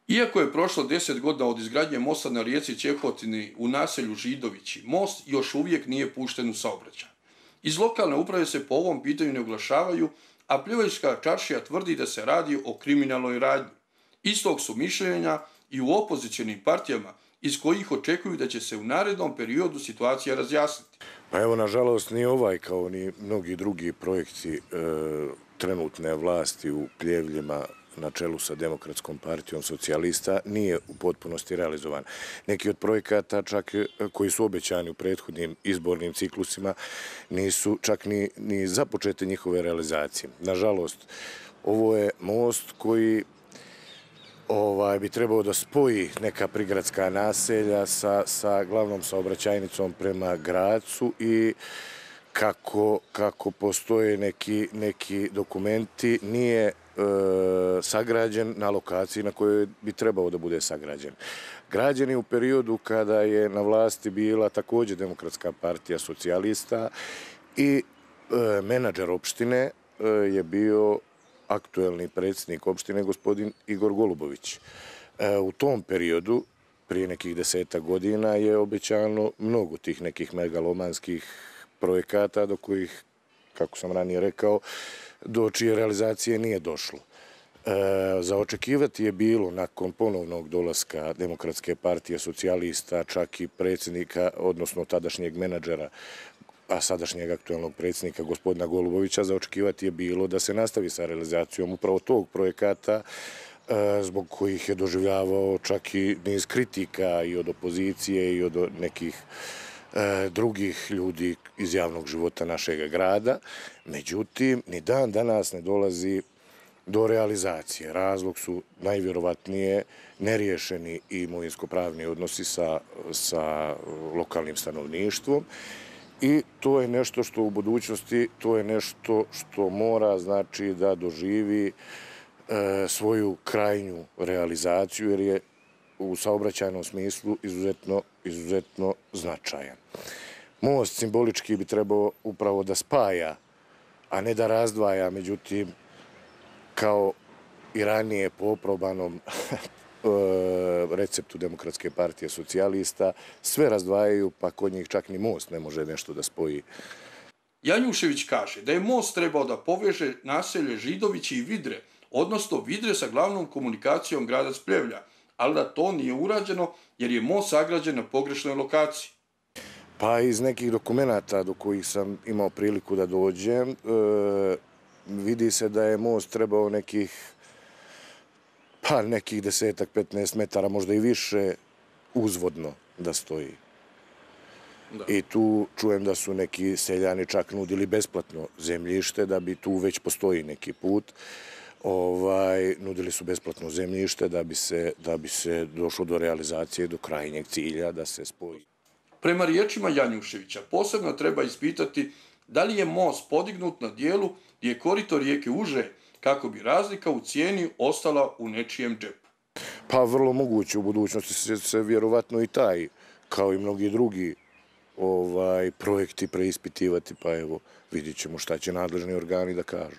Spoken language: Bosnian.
Iako je prošlo 10 godina od izgradnje mosta na rijeci Ćehotini u naselju Židovići, most još uvijek nije pušten u saobraćaj. Iz lokalne uprave se po ovom pitanju ne oglašavaju, a Pljevačka čaršija tvrdi da se radi o kriminalnoj radnji. Istog su mišljenja i u opozicionim partijama, iz kojih očekuju da će se u narednom periodu situacija razjasniti. Pa evo, nažalost, ni ovaj kao ni mnogi drugi projekti trenutne vlasti u Pljevljima na čelu sa Demokratskom partijom socijalista nije u potpunosti realizovan. Neki od projekata, čak koji su obećani u prethodnim izbornim ciklusima, nisu čak ni započete njihove realizacije. Nažalost, ovo je most koji bi trebao da spoji neka prigradska naselja sa glavnom saobraćajnicom prema Gracu i kako postoje neki dokumenti, nije sagrađen na lokaciji na kojoj bi trebao da bude sagrađen. Građen je u periodu kada je na vlasti bila također Demokratska partija socijalista i menadžer opštine je bio aktuelni predsjednik opštine gospodin Igor Golubović. U tom periodu, prije nekih 10 godina, je obećano mnogo tih nekih megalomanskih projekata do kojih, kako sam ranije rekao, do čije realizacije nije došlo. Za očekivati je bilo nakon ponovnog dolaska Demokratske partije socijalista, čak i predsjednika, odnosno tadašnjeg menadžera, a sadašnjeg aktualnog predsjednika gospodina Golubovića, za očekivati je bilo da se nastavi sa realizacijom upravo tog projekata, zbog kojih je doživljavao čak i niz kritika i od opozicije i od nekih drugih ljudi iz javnog života našeg grada. Međutim, ni dan danas ne dolazi do realizacije. Razlog su najvjerovatnije neriješeni imovinsko-pravni odnosi sa lokalnim stanovništvom i to je nešto što u budućnosti, to je nešto što mora znači da doživi svoju krajnju realizaciju jer je u saobraćajnom smislu izuzetno značajan. Most simbolički bi trebao upravo da spaja, a ne da razdvaja, međutim, kao i ranije po oprobanom receptu Demokratske partije socijalista, sve razdvajaju, pa kod njih čak ni most ne može nešto da spoji. Janjušević kaže da je most trebao da poveže naselje Židovići i Vidre, odnosno Vidre sa glavnom komunikacijom grada Pljevlja, ali da to nije urađeno jer je most sagrađen na pogrešnoj lokaciji. Pa iz nekih dokumenata do kojih sam imao priliku da dođem, vidi se da je most trebao nekih 10-15 metara, možda i više, uzvodno da stoji. I tu čujem da su neki seljani čak nudili besplatno zemljište, da bi tu već postoji neki put. Nudili su besplatno zemljište da bi se došlo do realizacije, do krajnjeg cilja, da se spoji. Prema riječima Janjuševića, posebno treba ispitati da li je most podignut na dijelu gdje je korito rijeke uže, kako bi razlika u cijeni ostala u nečijem džepu. Pa vrlo moguće, u budućnosti će se vjerovatno i taj, kao i mnogi drugi projekti preispitivati, pa evo, vidit ćemo šta će nadležni organi da kažu.